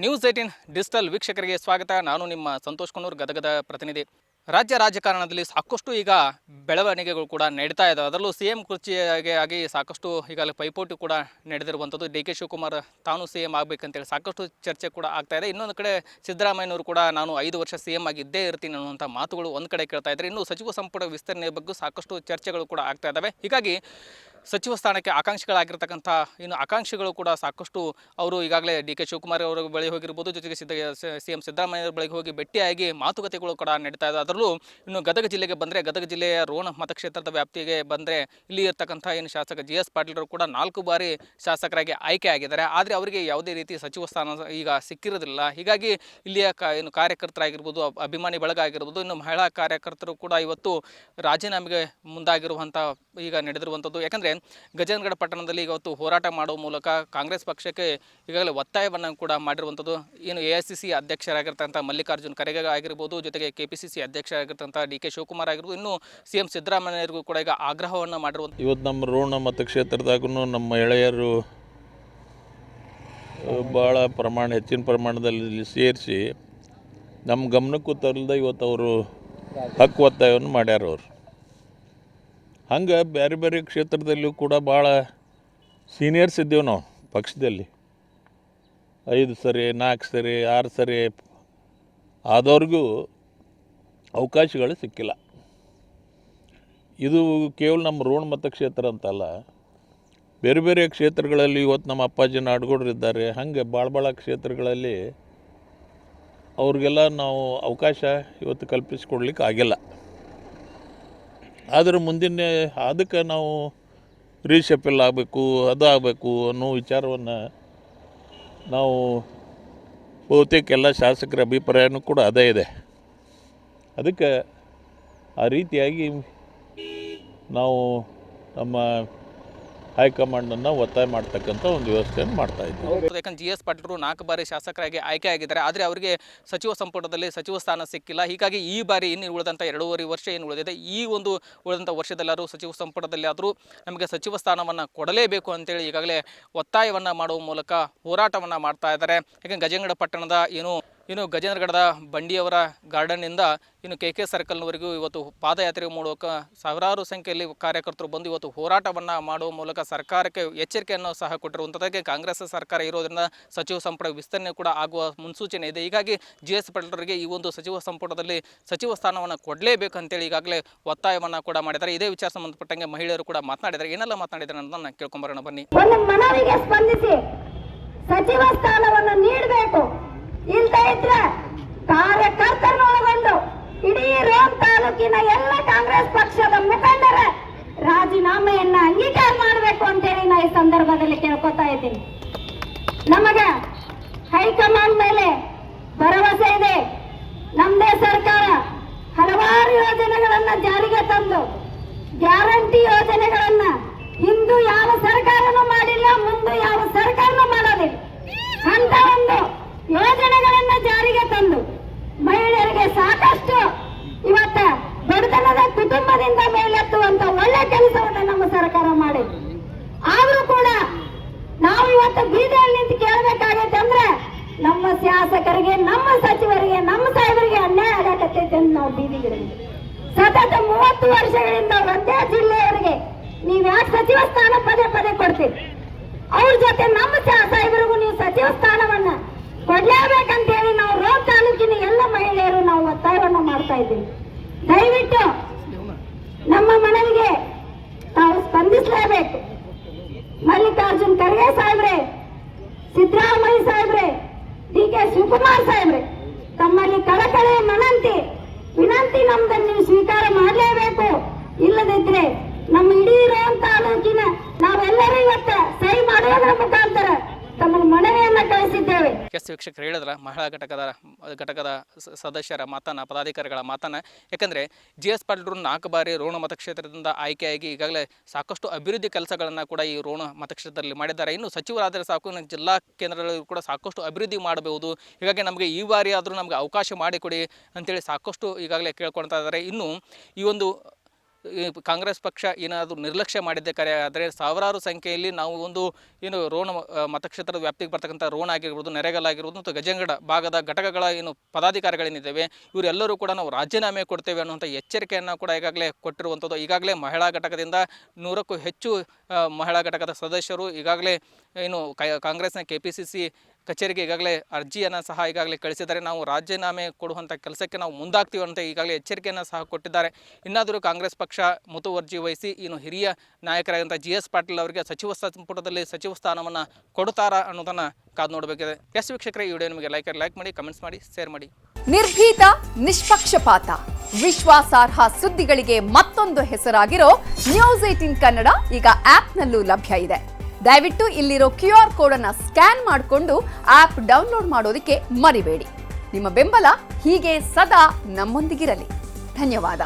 News18 digital ವೀಕ್ಷಕರಿಗೆ ಸ್ವಾಗತ. ನಾನು ನಿಮ್ಮ ಸಂತೋಷ್ ಕುನ್ನೂರ್, ಗದಗದ ಪ್ರತಿನಿಧಿ. ರಾಜ್ಯ ರಾಜಕಾರಣದಲ್ಲಿ ಸಾಕಷ್ಟು ಈಗ ಬೆಳವಣಿಗೆಗಳು ಕೂಡ ನಡೀತಾ ಇದ್ದಾವೆ. ಅದರಲ್ಲೂ ಸಿ ಎಂ ಕುರ್ಚಿಗೆ ಆಗಿ ಸಾಕಷ್ಟು ಈಗಾಗಲೇ ಪೈಪೋಟಿ ಕೂಡ ನಡೆದಿರುವಂಥದ್ದು. ಡಿ ಕೆ ಶಿವಕುಮಾರ್ ತಾನು ಸಿ ಎಂ ಆಗಬೇಕಂತೇಳಿ ಸಾಕಷ್ಟು ಚರ್ಚೆ ಕೂಡ ಆಗ್ತಾ ಇದೆ. ಇನ್ನೊಂದು ಕಡೆ ಸಿದ್ದರಾಮಯ್ಯನವರು ಕೂಡ ನಾನು 5 ವರ್ಷ ಸಿ ಎಂ ಆಗಿ ಇದ್ದೇ ಇರ್ತೀನಿ ಅನ್ನುವಂಥ ಮಾತುಗಳು ಒಂದು ಕಡೆ ಕೇಳ್ತಾ ಇದ್ದಾರೆ. ಇನ್ನು ಸಚಿವ ಸಂಪುಟ ವಿಸ್ತರಣೆ ಬಗ್ಗೆ ಸಾಕಷ್ಟು ಚರ್ಚೆಗಳು ಕೂಡ ಆಗ್ತಾ ಇದ್ದಾವೆ. ಹೀಗಾಗಿ ಸಚಿವ ಸ್ಥಾನಕ್ಕೆ ಆಕಾಂಕ್ಷಿಗಳಾಗಿರ್ತಕ್ಕಂಥ ಇನ್ನು ಆಕಾಂಕ್ಷಿಗಳು ಕೂಡ ಸಾಕಷ್ಟು ಅವರು ಈಗಾಗಲೇ ಡಿ ಕೆ ಶಿವಕುಮಾರ್ ಅವರ ಬಳಿ ಹೋಗಿರ್ಬೋದು, ಜೊತೆಗೆ ಸಿ ಎಂ ಸಿದ್ದರಾಮಯ್ಯ ಬಳಿಗೆ ಹೋಗಿ ಭೇಟಿಯಾಗಿ ಮಾತುಕತೆಗಳು ಕೂಡ ನಡೀತಾ ಇದೆ. ಅದರಲ್ಲೂ ಇನ್ನು ಗದಗ ಜಿಲ್ಲೆಗೆ ಬಂದರೆ, ಗದಗ ಜಿಲ್ಲೆಯ ರೋಣ ಮತಕ್ಷೇತ್ರದ ವ್ಯಾಪ್ತಿಗೆ ಬಂದರೆ ಇಲ್ಲಿ ಇರ್ತಕ್ಕಂಥ ಏನು ಶಾಸಕ GS ಪಾಟೀಲರು ಕೂಡ 4 ಬಾರಿ ಶಾಸಕರಾಗಿ ಆಯ್ಕೆ ಆಗಿದ್ದಾರೆ. ಆದರೆ ಅವರಿಗೆ ಯಾವುದೇ ರೀತಿ ಸಚಿವ ಸ್ಥಾನ ಈಗ ಸಿಕ್ಕಿರೋದಿಲ್ಲ. ಹೀಗಾಗಿ ಇಲ್ಲಿಯ ಏನು ಕಾರ್ಯಕರ್ತರಾಗಿರ್ಬೋದು, ಅಭಿಮಾನಿ ಬಳಗ ಆಗಿರ್ಬೋದು, ಇನ್ನು ಮಹಿಳಾ ಕಾರ್ಯಕರ್ತರು ಕೂಡ ಇವತ್ತು ರಾಜೀನಾಮೆಗೆ ಮುಂದಾಗಿರುವಂಥ ಈಗ ನಡೆದಿರುವಂಥದ್ದು. ಯಾಕಂದರೆ ಗಜೇಂದ್ರಗಡ ಪಟ್ಟಣದಲ್ಲಿ ಇವತ್ತು ಹೋರಾಟ ಮಾಡುವ ಮೂಲಕ ಕಾಂಗ್ರೆಸ್ ಪಕ್ಷಕ್ಕೆ ಈಗಾಗಲೇ ಒತ್ತಾಯವನ್ನು ಕೂಡ ಮಾಡಿರುವಂಥದ್ದು. ಏನು AICC ಅಧ್ಯಕ್ಷರಾಗಿರ್ತಕ್ಕಂಥ ಮಲ್ಲಿಕಾರ್ಜುನ್ ಖರ್ಗೆ ಆಗಿರ್ಬೋದು, ಜೊತೆಗೆ KPCC ಅಧ್ಯಕ್ಷರಾಗಿರ್ತಕ್ಕಂಥ ಡಿ ಕೆ ಶಿವಕುಮಾರ್ ಆಗಿರ್ಬೋದು, ಇನ್ನು CM ಸಿದ್ದರಾಮಯ್ಯರಿಗೂ ಕೂಡ ಈಗ ಆಗ್ರಹವನ್ನು ಮಾಡಿರುವಂಥ ಇವತ್ತು ನಮ್ಮ ರೋಣ ಮತಕ್ಷೇತ್ರದಾಗೂ ನಮ್ಮ ಎಳೆಯರು ಭಾಳ ಹೆಚ್ಚಿನ ಪ್ರಮಾಣದಲ್ಲಿ ಸೇರಿಸಿ ನಮ್ಮ ಗಮನಕ್ಕೂ ತರಲ್ದ ಇವತ್ತು ಅವರು ಹಕ್ಕು ಒತ್ತಾಯವನ್ನು ಮಾಡ್ಯಾರ. ಅವರು ಹಂಗೆ ಬೇರೆ ಬೇರೆ ಕ್ಷೇತ್ರದಲ್ಲೂ ಕೂಡ ಭಾಳ ಸೀನಿಯರ್ಸ್ ಇದ್ದೇವೆ ನಾವು ಪಕ್ಷದಲ್ಲಿ. 5 ಸರಿ 4 ಸರಿ 6 ಸರಿ ಆದವ್ರಿಗೂ ಅವಕಾಶಗಳು ಸಿಕ್ಕಿಲ್ಲ. ಇದು ಕೇವಲ ನಮ್ಮ ರೋಣ ಮತಕ್ಷೇತ್ರ ಅಂತಲ್ಲ, ಬೇರೆ ಬೇರೆ ಕ್ಷೇತ್ರಗಳಲ್ಲಿ ಇವತ್ತು ನಮ್ಮ ಅಪ್ಪಾಜಿ ನಾಡಗೌಡರಿದ್ದಾರೆ. ಹಾಗೆ ಭಾಳ ಕ್ಷೇತ್ರಗಳಲ್ಲಿ ಅವ್ರಿಗೆಲ್ಲ ನಾವು ಅವಕಾಶ ಇವತ್ತು ಕಲ್ಪಿಸಿಕೊಡ್ಲಿಕ್ಕೆ ಆಗಿಲ್ಲ. ಆದರೆ ಮುಂದಿನ ಅದಕ್ಕೆ ನಾವು ರೀಶಫಲ್ ಆಗಬೇಕು, ಅದು ಆಗಬೇಕು ಅನ್ನೋ ವಿಚಾರವನ್ನು ನಾವು ಬಹುತೇಕ ಎಲ್ಲ ಶಾಸಕರ ಅಭಿಪ್ರಾಯನೂ ಕೂಡ ಅದೇ ಇದೆ. ಅದಕ್ಕೆ ಆ ರೀತಿಯಾಗಿ ನಾವು ನಮ್ಮ ಹೈಕಮಾಂಡನ್ನು ಒತ್ತಾಯ ಮಾಡ್ತಕ್ಕಂಥ ಒಂದು ವ್ಯವಸ್ಥೆಯನ್ನು ಮಾಡ್ತಾಯಿದ್ದೀವಿ. ಯಾಕಂದ್ರೆ GS ಪಾಟೀಲರು 4 ಬಾರಿ ಶಾಸಕರಾಗಿ ಆಯ್ಕೆ ಆಗಿದ್ದಾರೆ. ಆದರೆ ಅವರಿಗೆ ಸಚಿವ ಸಂಪುಟದಲ್ಲಿ ಸಚಿವ ಸ್ಥಾನ ಸಿಕ್ಕಿಲ್ಲ. ಹೀಗಾಗಿ ಈ ಬಾರಿ ಇನ್ನು ಉಳಿದಂಥ 2.5 ವರ್ಷ ಏನು ಉಳಿದಿದೆ, ಈ ಒಂದು ಉಳಿದಂಥ ವರ್ಷದಲ್ಲಾದರೂ ಸಚಿವ ಸಂಪುಟದಲ್ಲಿ ಆದರೂ ನಮಗೆ ಸಚಿವ ಸ್ಥಾನವನ್ನು ಕೊಡಲೇಬೇಕು ಅಂತೇಳಿ ಈಗಾಗಲೇ ಒತ್ತಾಯವನ್ನು ಮಾಡುವ ಮೂಲಕ ಹೋರಾಟವನ್ನು ಮಾಡ್ತಾ ಇದ್ದಾರೆ. ಯಾಕಂದ್ರೆ ಗಜೇಂದ್ರಗಡ ಪಟ್ಟಣದ ಇನ್ನು ಗಜೇಂದ್ರಗಡದ ಬಂಡಿಯವರ ಗಾರ್ಡನ್ನಿಂದ ಇನ್ನು KK ಸರ್ಕಲ್ನವರೆಗೂ ಇವತ್ತು ಪಾದಯಾತ್ರೆ ಮೂಲಕ ಸಾವಿರಾರು ಸಂಖ್ಯೆಯಲ್ಲಿ ಕಾರ್ಯಕರ್ತರು ಬಂದು ಇವತ್ತು ಹೋರಾಟವನ್ನು ಮಾಡುವ ಮೂಲಕ ಸರ್ಕಾರಕ್ಕೆ ಎಚ್ಚರಿಕೆಯನ್ನು ಸಹ ಕೊಟ್ಟಿರುವಂಥದ್ದಕ್ಕೆ ಕಾಂಗ್ರೆಸ್ ಸರ್ಕಾರ ಇರೋದ್ರಿಂದ ಸಚಿವ ಸಂಪುಟ ವಿಸ್ತರಣೆ ಕೂಡ ಆಗುವ ಮುನ್ಸೂಚನೆ ಇದೆ. ಹೀಗಾಗಿ GS ಪಾಟೀಲರಿಗೆ ಈ ಒಂದು ಸಚಿವ ಸಂಪುಟದಲ್ಲಿ ಸಚಿವ ಸ್ಥಾನವನ್ನು ಕೊಡಲೇಬೇಕಂತೇಳಿ ಈಗಾಗಲೇ ಒತ್ತಾಯವನ್ನು ಕೂಡ ಮಾಡಿದ್ದಾರೆ. ಇದೇ ವಿಚಾರ ಸಂಬಂಧಪಟ್ಟಂಗೆ ಮಹಿಳೆಯರು ಕೂಡ ಮಾತನಾಡಿದ್ದಾರೆ. ಏನೆಲ್ಲ ಮಾತನಾಡಿದ್ದಾರೆ ಅಂತ ನಾನು ಕೇಳ್ಕೊಂಬರೋಣ ಬನ್ನಿ. ಮನವಿಗೆ ಸ್ಪಂದಿಸಿ ಸಚಿವ ಸ್ಥಾನವನ್ನು ನೀಡಬೇಕು. ಇಲ್ಲದೆ ಇದ್ರೆ ಕಾರ್ಯಕರ್ತರನ್ನು ಒಳಗೊಂಡು ಇಡೀ ರೋಣ ತಾಲೂಕಿನ ಎಲ್ಲ ಕಾಂಗ್ರೆಸ್ ಪಕ್ಷದ ಮುಖಂಡರ ರಾಜೀನಾಮೆಯನ್ನ ಅಂಗೀಕಾರ ಮಾಡಬೇಕು ಅಂತೇಳಿ ನಾ ಈ ಸಂದರ್ಭದಲ್ಲಿ ಕೇಳ್ಕೊತಾ ಇದ್ದೀನಿ. ನಮಗೆ ಹೈಕಮಾಂಡ್ ಮೇಲೆ ಭರವಸೆ ಇದೆ. ನಮ್ಮದೇ ಸರ್ಕಾರ ಹಲವಾರು ಯೋಜನೆಗಳನ್ನ ಜಾರಿಗೆ ತಂದು ಗ್ಯಾರಂಟಿ ಯೋಜನೆಗಳನ್ನ ಹಿಂದೂ ಯಾವ ಸರ್ಕಾರನೂ ಮಾಡಿಲ್ಲ, ಮುಂದೆ ಯಾವ ಸರ್ಕಾರನೂ ಮಾಡೋದಿಲ್ಲ ಅಂತ ಒಂದು ಯೋಜನೆಗಳನ್ನ ಜಾರಿಗೆ ತಂದು ಮಹಿಳೆಯರಿಗೆ ಸಾಕಷ್ಟು ಇವತ್ತ ಬಡತನದ ಕುಟುಂಬದಿಂದ ಮೇಲೆತ್ತುವಂತ ಒಳ್ಳೆ ಕೆಲಸವನ್ನ ನಮ್ಮ ಸರ್ಕಾರ ಮಾಡಿದೆ. ಆದ್ರೂ ಕೂಡ ನಾವು ಇವತ್ತು ಬೀದಿಯಲ್ಲಿ ನಿಂತು ಕೇಳಬೇಕಾಗೈತೆ ಅಂದ್ರೆ ನಮ್ಮ ಶಾಸಕರಿಗೆ, ನಮ್ಮ ಸಚಿವರಿಗೆ, ನಮ್ಮ ಸಾಹೇಬರಿಗೆ ಅನ್ಯಾಯ ಆಗಕತ್ತೈತೆ ಅಂತ ನಾವು ಬೀದಿಗಿಳಿದ್ವಿ. ಸತತ 30 ವರ್ಷಗಳಿಂದ ಒಂದೇ ಜಿಲ್ಲೆಯವರಿಗೆ ನೀವ್ ಯಾಕೆ ಸಚಿವ ಸ್ಥಾನ ಪದೇ ಕೊಡ್ತೀವಿ? ಅವ್ರ ಜೊತೆ ನಮ್ಮ ಸಾಹೇಬರಿಗೂ ನೀವು ಸಚಿವ ಸ್ಥಾನವನ್ನ ಕೊಡ್ಲೇಬೇಕಂತೇಳಿ ನಾವು ರೋಣ ತಾಲೂಕಿನ ಎಲ್ಲ ಮಹಿಳೆಯರು ನಾವು ಒತ್ತಾಯವನ್ನ ಮಾಡ್ತಾ ಇದ್ದೀವಿ. ದಯವಿಟ್ಟು ನಮ್ಮ ಮನವಿಗೆ ತಾವು ಸ್ಪಂದಿಸಲೇಬೇಕು. ಮಲ್ಲಿಕಾರ್ಜುನ್ ಖರ್ಗೆ ಸಾಹೇಬ್ರೆ, ಸಿದ್ದರಾಮಯ್ಯ ಸಾಹೇಬ್ರೆ, DK ಶಿವಕುಮಾರ್ ಸಾಹೇಬ್ರೆ, ತಮ್ಮಲ್ಲಿ ಕಳಕಳಿ ವಿನಂತಿ ನಮ್ದನ್ನು ನೀವು ಸ್ವೀಕಾರ ಮಾಡಲೇಬೇಕು. ಇಲ್ಲದಿದ್ರೆ ನಮ್ಮ ಇಡೀ ರೋಣ ತಾಲೂಕಿನ ನಾವೆಲ್ಲರೂ ಇವತ್ತು ಸಹಿ ಮಾಡುವುದರ ಮುಖಾಂತರ ತಮ್ಮ ಮನವಿಯನ್ನ ಕಳಿಸಿದ್ದೇವೆ. ವೀಕ್ಷಕರು ಹೇಳಿದ್ರ ಮಹಿಳಾ ಘಟಕದ ಸದಸ್ಯರ ಮಾತನ್ನ, ಪದಾಧಿಕಾರಿಗಳ ಮಾತನ್ನ. ಯಾಕಂದ್ರೆ GS ಪಾಟೀಲರು 4 ಬಾರಿ ರೋಣ ಮತಕ್ಷೇತ್ರದಿಂದ ಆಯ್ಕೆಯಾಗಿ ಈಗಾಗಲೇ ಸಾಕಷ್ಟು ಅಭಿವೃದ್ಧಿ ಕೆಲಸಗಳನ್ನ ಕೂಡ ಈ ರೋಣ ಮತಕ್ಷೇತ್ರದಲ್ಲಿ ಮಾಡಿದ್ದಾರೆ. ಇನ್ನು ಸಚಿವರಾದರೆ ಸಾಕು, ಜಿಲ್ಲಾ ಕೇಂದ್ರಗಳಲ್ಲಿ ಕೂಡ ಸಾಕಷ್ಟು ಅಭಿವೃದ್ಧಿ ಮಾಡಬಹುದು. ಹೀಗಾಗಿ ನಮಗೆ ಈ ಬಾರಿ ಆದರೂ ನಮಗೆ ಅವಕಾಶ ಮಾಡಿಕೊಡಿ ಅಂತೇಳಿ ಸಾಕಷ್ಟು ಈಗಾಗಲೇ ಕೇಳ್ಕೊಳ್ತಾ ಇದ್ದಾರೆ. ಇನ್ನು ಈ ಒಂದು ಈ ಕಾಂಗ್ರೆಸ್ ಪಕ್ಷ ಏನಾದರೂ ನಿರ್ಲಕ್ಷ್ಯ ಮಾಡಿದ್ದೆ ಕರೆ ಆದರೆ ಸಾವಿರಾರು ಸಂಖ್ಯೆಯಲ್ಲಿ ನಾವು ಒಂದು ಏನು ರೋಣ ಮತಕ್ಷೇತ್ರದ ವ್ಯಾಪ್ತಿಗೆ ಬರ್ತಕ್ಕಂಥ ರೋಣ ಆಗಿರ್ಬೋದು, ನೆರೆಗಲ್ ಆಗಿರ್ಬೋದು ಮತ್ತು ಗಜಂಗಡ ಭಾಗದ ಘಟಕಗಳ ಏನು ಪದಾಧಿಕಾರಿಗಳೇನಿದ್ದೇವೆ ಇವರೆಲ್ಲರೂ ಕೂಡ ನಾವು ರಾಜೀನಾಮೆ ಕೊಡ್ತೇವೆ ಅನ್ನುವಂಥ ಎಚ್ಚರಿಕೆಯನ್ನು ಕೂಡ ಈಗಾಗಲೇ ಕೊಟ್ಟಿರುವಂಥದ್ದು. ಈಗಾಗಲೇ ಮಹಿಳಾ ಘಟಕದಿಂದ 100ಕ್ಕೂ ಹೆಚ್ಚು ಮಹಿಳಾ ಘಟಕದ ಸದಸ್ಯರು ಈಗಾಗಲೇ ಏನು ಕಾಂಗ್ರೆಸ್ನ KPCC ಕಚೇರಿಗೆ ಈಗಾಗಲೇ ಅರ್ಜಿಯನ್ನು ಸಹ ಈಗಾಗಲೇ ಕಳಿಸಿದ್ದಾರೆ. ನಾವು ರಾಜೀನಾಮೆ ಕೊಡುವಂಥ ಕೆಲಸಕ್ಕೆ ನಾವು ಮುಂದಾಗ್ತೀವಿ ಅಂತ ಈಗಾಗಲೇ ಎಚ್ಚರಿಕೆಯನ್ನು ಸಹ ಕೊಟ್ಟಿದ್ದಾರೆ. ಇನ್ನಾದರೂ ಕಾಂಗ್ರೆಸ್ ಪಕ್ಷ ಮುತುವರ್ಜಿ ವಹಿಸಿ ಇನ್ನು ಹಿರಿಯ ನಾಯಕರಾದಂಥ GS ಪಾಟೀಲ್ ಅವರಿಗೆ ಸಚಿವ ಸಂಪುಟದಲ್ಲಿ ಸಚಿವ ಸ್ಥಾನವನ್ನು ಕೊಡ್ತಾರಾ ಅನ್ನೋದನ್ನು ಕಾದು ನೋಡಬೇಕಿದೆ. ಎಸ್ ವೀಕ್ಷಕರೇ, ಈ ವಿಡಿಯೋ ನಿಮಗೆ ಲೈಕ್ ಮಾಡಿ, ಕಮೆಂಟ್ಸ್ ಮಾಡಿ, ಶೇರ್ ಮಾಡಿ. ನಿರ್ಭೀತ, ನಿಷ್ಪಕ್ಷಪಾತ, ವಿಶ್ವಾಸಾರ್ಹ ಸುದ್ದಿಗಳಿಗೆ ಮತ್ತೊಂದು ಹೆಸರಾಗಿರೋ ನ್ಯೂಸ್ 18 ಕನ್ನಡ ಈಗ ಆಪ್ನಲ್ಲೂ ಲಭ್ಯ ಇದೆ. ದಯವಿಟ್ಟು ಇಲ್ಲಿರೋ QR ಕೋಡ್ ಅನ್ನು ಸ್ಕ್ಯಾನ್ ಮಾಡಿಕೊಂಡು ಆಪ್ ಡೌನ್ಲೋಡ್ ಮಾಡೋದಕ್ಕೆ ಮರಿಬೇಡಿ. ನಿಮ್ಮ ಬೆಂಬಲ ಹೀಗೆ ಸದಾ ನಮ್ಮೊಂದಿಗಿರಲಿ. ಧನ್ಯವಾದ.